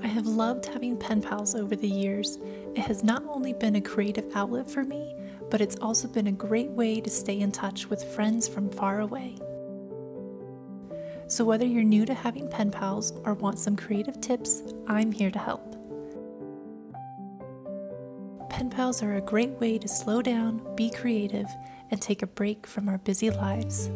I have loved having pen pals over the years. It has not only been a creative outlet for me, but it's also been a great way to stay in touch with friends from far away. So whether you're new to having pen pals or want some creative tips, I'm here to help. Pen pals are a great way to slow down, be creative, and take a break from our busy lives.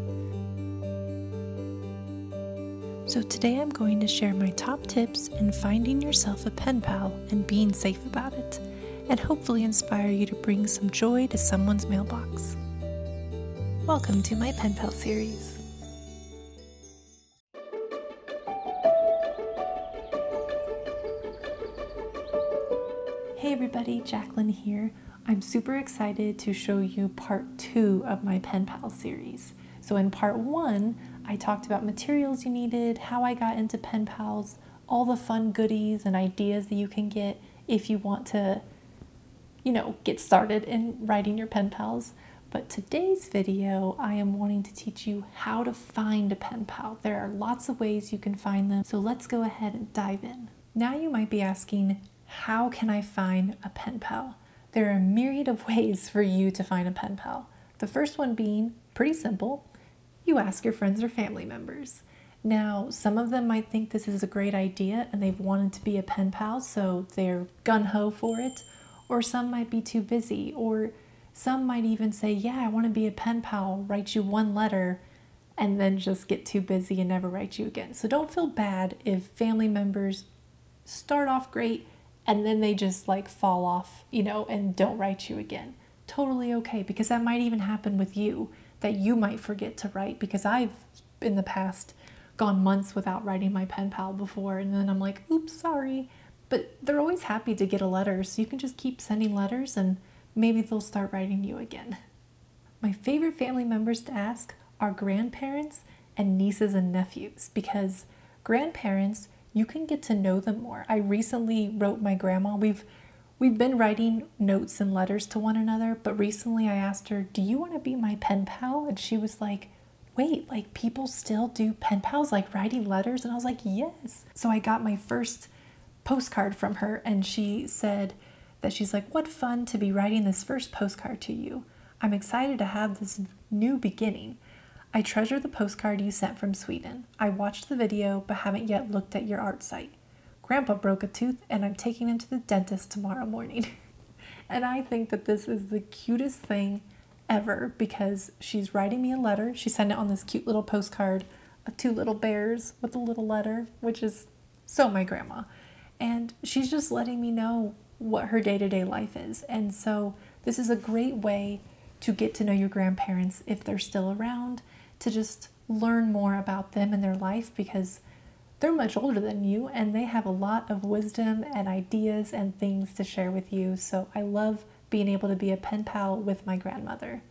So today I'm going to share my top tips in finding yourself a pen pal and being safe about it, and hopefully inspire you to bring some joy to someone's mailbox. Welcome to my pen pal series. Hey everybody, Jacqueline here. I'm super excited to show you part 2 of my pen pal series. So in part 1, I talked about materials you needed, how I got into pen pals, all the fun goodies and ideas that you can get if you want to, get started in writing your pen pals. But today's video, I am wanting to teach you how to find a pen pal. There are lots of ways you can find them, so let's go ahead and dive in. Now you might be asking, how can I find a pen pal? There are a myriad of ways for you to find a pen pal. The first one being pretty simple. You ask your friends or family members. Now, some of them might think this is a great idea and they've wanted to be a pen pal, so they're gung-ho for it. Or some might be too busy, or some might even say, yeah, I want to be a pen pal, write you one letter, and then just get too busy and never write you again. So don't feel bad if family members start off great and then they just fall off, and don't write you again. Totally okay, because that might even happen with you, that you might forget to write, because I've in the past gone months without writing my pen pal before, and then I'm like, oops, sorry. But they're always happy to get a letter, so you can just keep sending letters and maybe they'll start writing you again. My favorite family members to ask are grandparents and nieces and nephews, because grandparents, you can get to know them more. I recently wrote my grandma. We've been writing notes and letters to one another, but recently I asked her, do you want to be my pen pal? And she was like, wait, people still do pen pals, writing letters? And I was like, yes. So I got my first postcard from her, and she said that she's like, what fun to be writing this first postcard to you. I'm excited to have this new beginning. I treasure the postcard you sent from Sweden. I watched the video but haven't yet looked at your art site. Grandpa broke a tooth and I'm taking him to the dentist tomorrow morning. And I think that this is the cutest thing ever, because she's writing me a letter. She sent it on this cute little postcard of 2 little bears with a little letter, which is so my grandma. And she's just letting me know what her day-to-day life is. And so this is a great way to get to know your grandparents if they're still around, to just learn more about them and their life, because they're much older than you and they have a lot of wisdom and ideas and things to share with you. So I love being able to be a pen pal with my grandmother.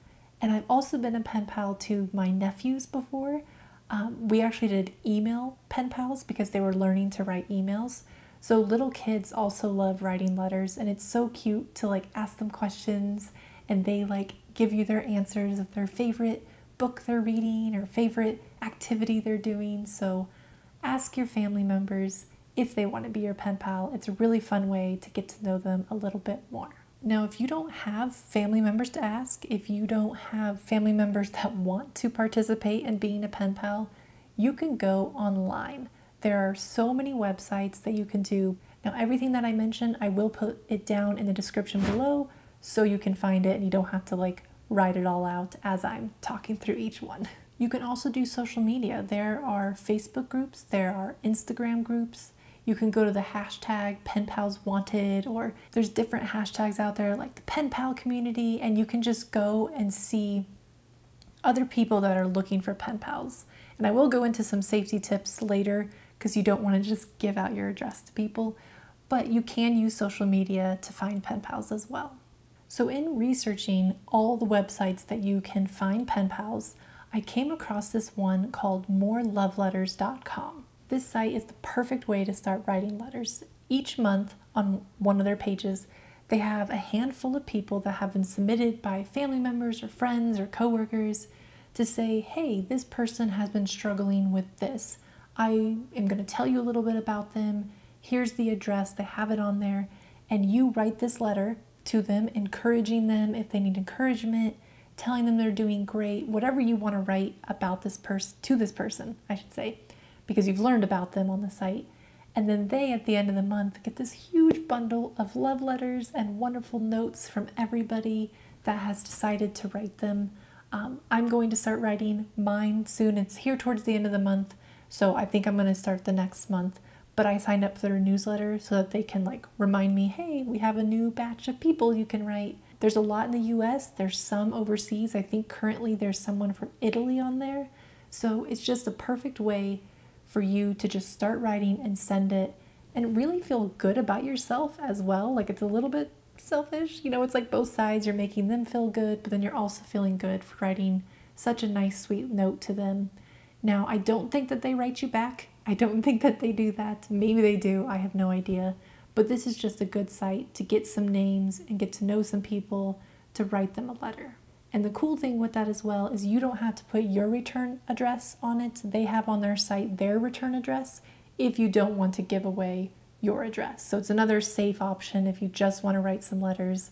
And I've also been a pen pal to my nephews before. We actually did email pen pals because they were learning to write emails. So little kids also love writing letters, and it's so cute to ask them questions and they give you their answers of their favorite book they're reading or favorite activity they're doing. So ask your family members if they want to be your pen pal. It's a really fun way to get to know them a little bit more. Now, if you don't have family members to ask, if you don't have family members that want to participate in being a pen pal, you can go online. There are so many websites that you can do. Now, everything that I mentioned, I will put it down in the description below so you can find it and you don't have to write it all out as I'm talking through each one. You can also do social media. There are Facebook groups, there are Instagram groups. You can go to the hashtag #PenPalsWanted, or there's different hashtags out there like the pen pal community, and you can just go and see other people that are looking for pen pals. And I will go into some safety tips later because you don't want to just give out your address to people, but you can use social media to find pen pals as well. So in researching all the websites that you can find pen pals, I came across this one called moreloveletters.com. This site is the perfect way to start writing letters. Each month on one of their pages, they have a handful of people that have been submitted by family members or friends or coworkers to say, hey, this person has been struggling with this. I am going to tell you a little bit about them. Here's the address, they have it on there, and you write this letter to them, encouraging them if they need encouragement, telling them they're doing great, whatever you want to write about this person, to this person, I should say, because you've learned about them on the site. And then they, at the end of the month, get this huge bundle of love letters and wonderful notes from everybody that has decided to write them. I'm going to start writing mine soon. It's here towards the end of the month, so I think I'm going to start the next month. But I signed up for their newsletter so that they can like remind me, hey, we have a new batch of people you can write. There's a lot in the US, there's some overseas. I think currently there's someone from Italy on there. So it's just a perfect way for you to just start writing and send it and really feel good about yourself as well. Like it's a little bit selfish, you know, it's like both sides. You're making them feel good, but then you're also feeling good for writing such a nice, sweet note to them. Now, I don't think that they write you back. I don't think that they do that. Maybe they do, I have no idea. But this is just a good site to get some names and get to know some people, to write them a letter. And the cool thing with that as well is you don't have to put your return address on it. They have on their site their return address if you don't want to give away your address. So it's another safe option if you just want to write some letters,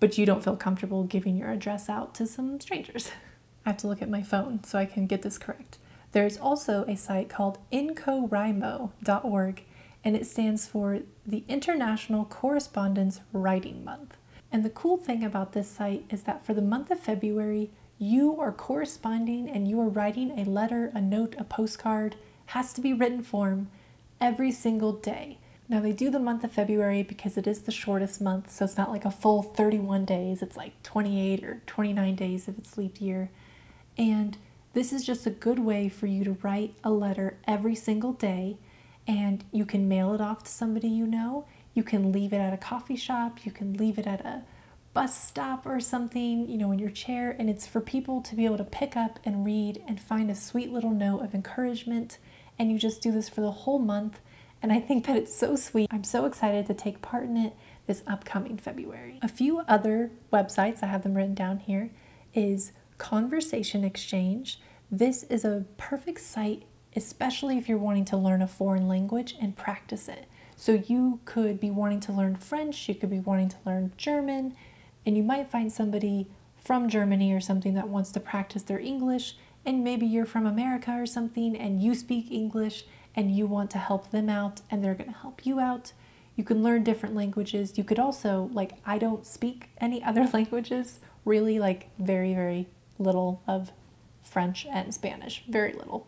but you don't feel comfortable giving your address out to some strangers. I have to look at my phone so I can get this correct. There's also a site called incorimo.org, and it stands for the International Correspondence Writing Month. And the cool thing about this site is that for the month of February, you are corresponding and you are writing a letter, a note, a postcard, has to be written form every single day. Now they do the month of February because it is the shortest month, so it's not like a full 31 days, it's like 28 or 29 days if it's leap year. And this is just a good way for you to write a letter every single day, and you can mail it off to somebody you know. You can leave it at a coffee shop, you can leave it at a bus stop or something, you know, in your chair, and it's for people to be able to pick up and read and find a sweet little note of encouragement. And you just do this for the whole month, and I think that it's so sweet. I'm so excited to take part in it this upcoming February. A few other websites, I have them written down here, is Conversation Exchange. This is a perfect site, especially if you're wanting to learn a foreign language and practice it. So you could be wanting to learn French, you could be wanting to learn German, and you might find somebody from Germany or something that wants to practice their English, and maybe you're from America or something and you speak English and you want to help them out and they're going to help you out. You can learn different languages. You could also, like, I don't speak any other languages, really, like very, very little of French and Spanish, very little.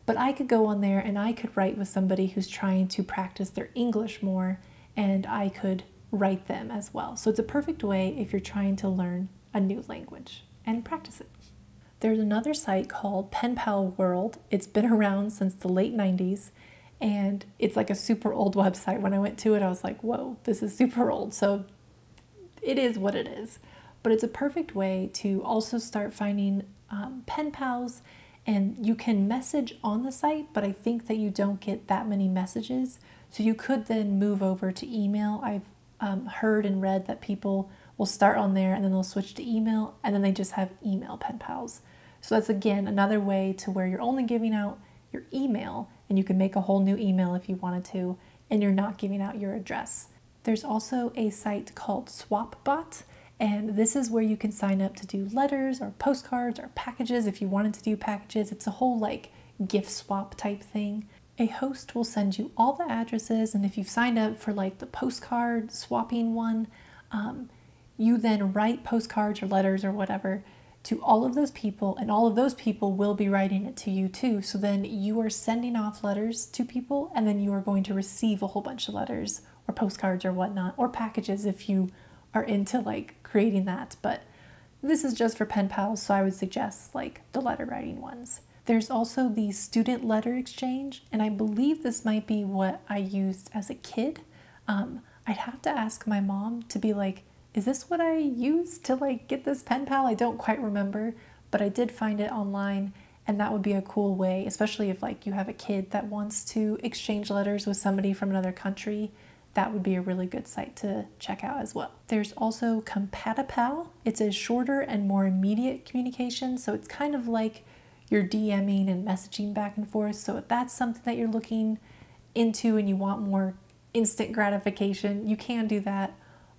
But I could go on there and I could write with somebody who's trying to practice their English more, and I could write them as well. So it's a perfect way if you're trying to learn a new language and practice it. There's another site called Pen Pal World. It's been around since the late 90s, and it's like a super old website. When I went to it, I was like, whoa, this is super old. So it is what it is. But it's a perfect way to also start finding pen pals, and you can message on the site, but I think that you don't get that many messages. So you could then move over to email. I've heard and read that people will start on there and then they'll switch to email, and then they just have email pen pals. So that's, again, another way to where you're only giving out your email, and you can make a whole new email if you wanted to, and you're not giving out your address. There's also a site called SwapBot, and this is where you can sign up to do letters or postcards or packages if you wanted to do packages. It's a whole like gift swap type thing. A host will send you all the addresses, and if you've signed up for like the postcard swapping one, you then write postcards or letters or whatever to all of those people, and all of those people will be writing it to you too. So then you are sending off letters to people, and then you are going to receive a whole bunch of letters or postcards or whatnot, or packages if you are into like creating that. But this is just for pen pals, so I would suggest like the letter writing ones. There's also the Student Letter Exchange, and I believe this might be what I used as a kid. I'd have to ask my mom to be like, is this what I used to like get this pen pal? I don't quite remember, but I did find it online, and that would be a cool way, especially if like you have a kid that wants to exchange letters with somebody from another country. That would be a really good site to check out as well. There's also Compatipal. It's a shorter and more immediate communication, so it's kind of like you're DMing and messaging back and forth. So if that's something that you're looking into and you want more instant gratification, you can do that.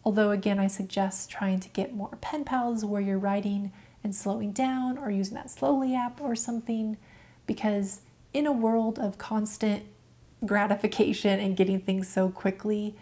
Although again, I suggest trying to get more pen pals where you're writing and slowing down, or using that Slowly app or something, because in a world of constant gratification and getting things so quickly,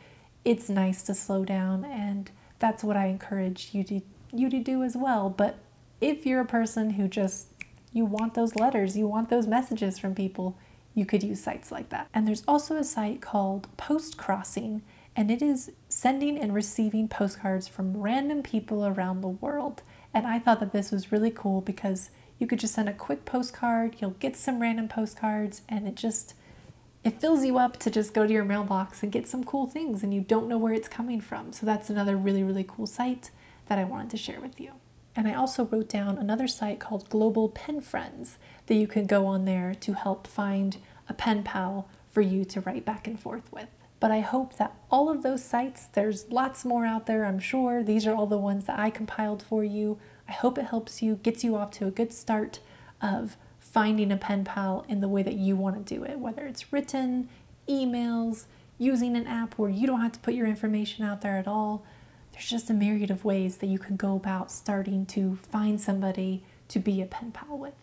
it's nice to slow down, and that's what I encourage you to do as well. But if you're a person who just, you want those letters, you want those messages from people, you could use sites like that. And there's also a site called Post Crossing, and it is sending and receiving postcards from random people around the world. And I thought that this was really cool because you could just send a quick postcard, you'll get some random postcards, and it fills you up to just go to your mailbox and get some cool things, and you don't know where it's coming from. So that's another really, really cool site that I wanted to share with you. And I also wrote down another site called Global Pen Friends that you can go on there to help find a pen pal for you to write back and forth with. But I hope that all of those sites, there's lots more out there, I'm sure. These are all the ones that I compiled for you. I hope it helps you, gets you off to a good start of finding a pen pal in the way that you want to do it, whether it's written, emails, using an app where you don't have to put your information out there at all. There's just a myriad of ways that you can go about starting to find somebody to be a pen pal with.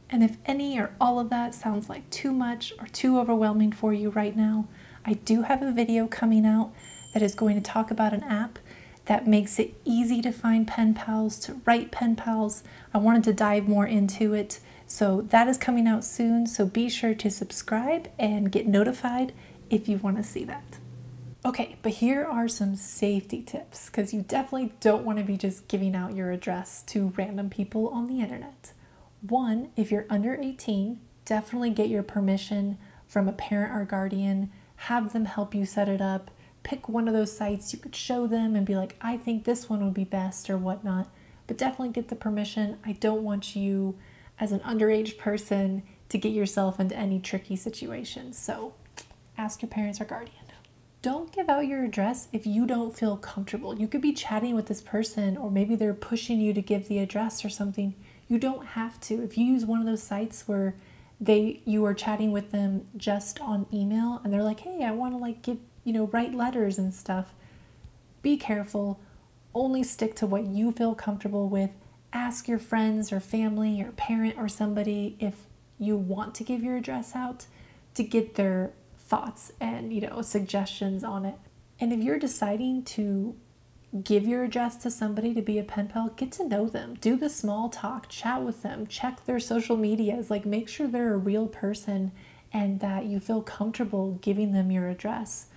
And if any or all of that sounds like too much or too overwhelming for you right now, I do have a video coming out that is going to talk about an app that makes it easy to find pen pals, to write pen pals. I wanted to dive more into it, so that is coming out soon. So be sure to subscribe and get notified if you want to see that. Okay, but here are some safety tips, because you definitely don't want to be just giving out your address to random people on the internet. One, if you're under 18, definitely get your permission from a parent or guardian. Have them help you set it up. Pick one of those sites you could show them and be like, I think this one would be best or whatnot. But definitely get the permission. I don't want you as an underage person to get yourself into any tricky situations. So ask your parents or guardian. Don't give out your address if you don't feel comfortable. You could be chatting with this person, or maybe they're pushing you to give the address or something. You don't have to. If you use one of those sites where you are chatting with them just on email and they're like, hey, I want to write letters and stuff, be careful. Only stick to what you feel comfortable with. Ask your friends or family or parent or somebody if you want to give your address out, to get their thoughts and suggestions on it. And if you're deciding to give your address to somebody to be a pen pal, get to know them, do the small talk, chat with them, check their social medias, make sure they're a real person and that you feel comfortable giving them your address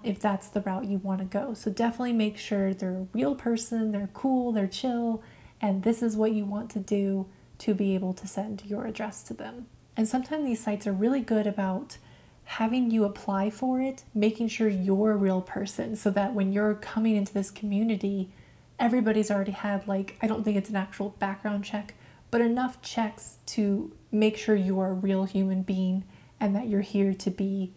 if that's the route you want to go. So definitely make sure they're a real person, they're cool, they're chill, and this is what you want to do to be able to send your address to them. And sometimes these sites are really good about having you apply for it, making sure you're a real person, so that when you're coming into this community, everybody's already had, I don't think it's an actual background check, but enough checks to make sure you are a real human being and that you're here to be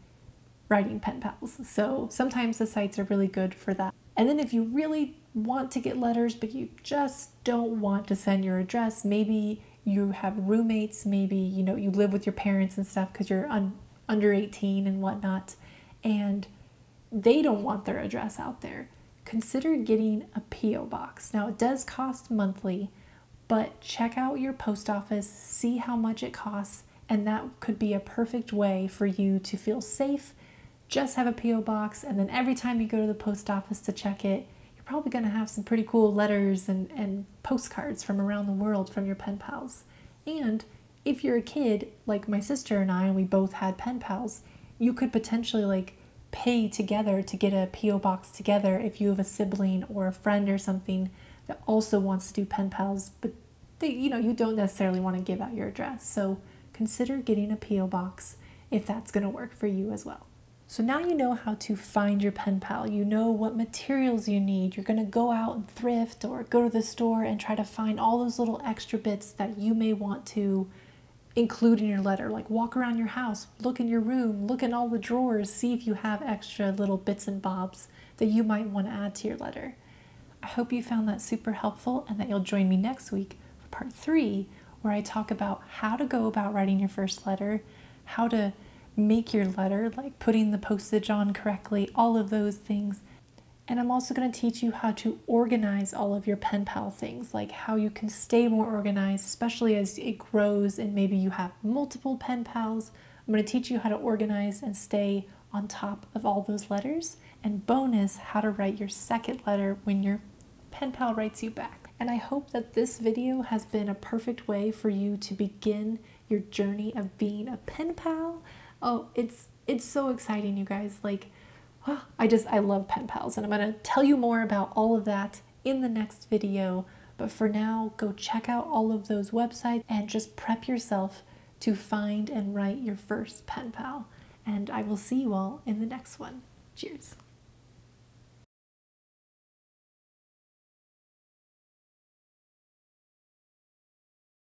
writing pen pals. So sometimes the sites are really good for that. And then if you really want to get letters, but you just don't want to send your address, maybe you have roommates, maybe, you live with your parents and stuff because you're under 18 and whatnot, and they don't want their address out there, consider getting a P.O. box. Now it does cost monthly, but check out your post office, see how much it costs, and that could be a perfect way for you to feel safe. Just have a P.O. box, and then every time you go to the post office to check it, you're probably going to have some pretty cool letters and postcards from around the world from your pen pals. And if you're a kid, like my sister and I, and we both had pen pals, you could potentially pay together to get a P.O. box together if you have a sibling or a friend or something that also wants to do pen pals, but you don't necessarily want to give out your address. So consider getting a P.O. box if that's going to work for you as well. So now you know how to find your pen pal. You know what materials you need. You're going to go out and thrift or go to the store and try to find all those little extra bits that you may want to include in your letter. Walk around your house, look in your room, look in all the drawers, see if you have extra little bits and bobs that you might want to add to your letter. I hope you found that super helpful and that you'll join me next week for part 3, where I talk about how to go about writing your first letter, how to make your letter, like putting the postage on correctly, all of those things. And I'm also going to teach you how to organize all of your pen pal things, like how you can stay more organized, especially as it grows and maybe you have multiple pen pals. I'm going to teach you how to organize and stay on top of all those letters. And bonus, how to write your second letter when your pen pal writes you back. And I hope that this video has been a perfect way for you to begin your journey of being a pen pal. Oh, it's so exciting, you guys. Like, I love pen pals, and I'm going to tell you more about all of that in the next video. But for now, go check out all of those websites and just prep yourself to find and write your first pen pal. And I will see you all in the next one. Cheers.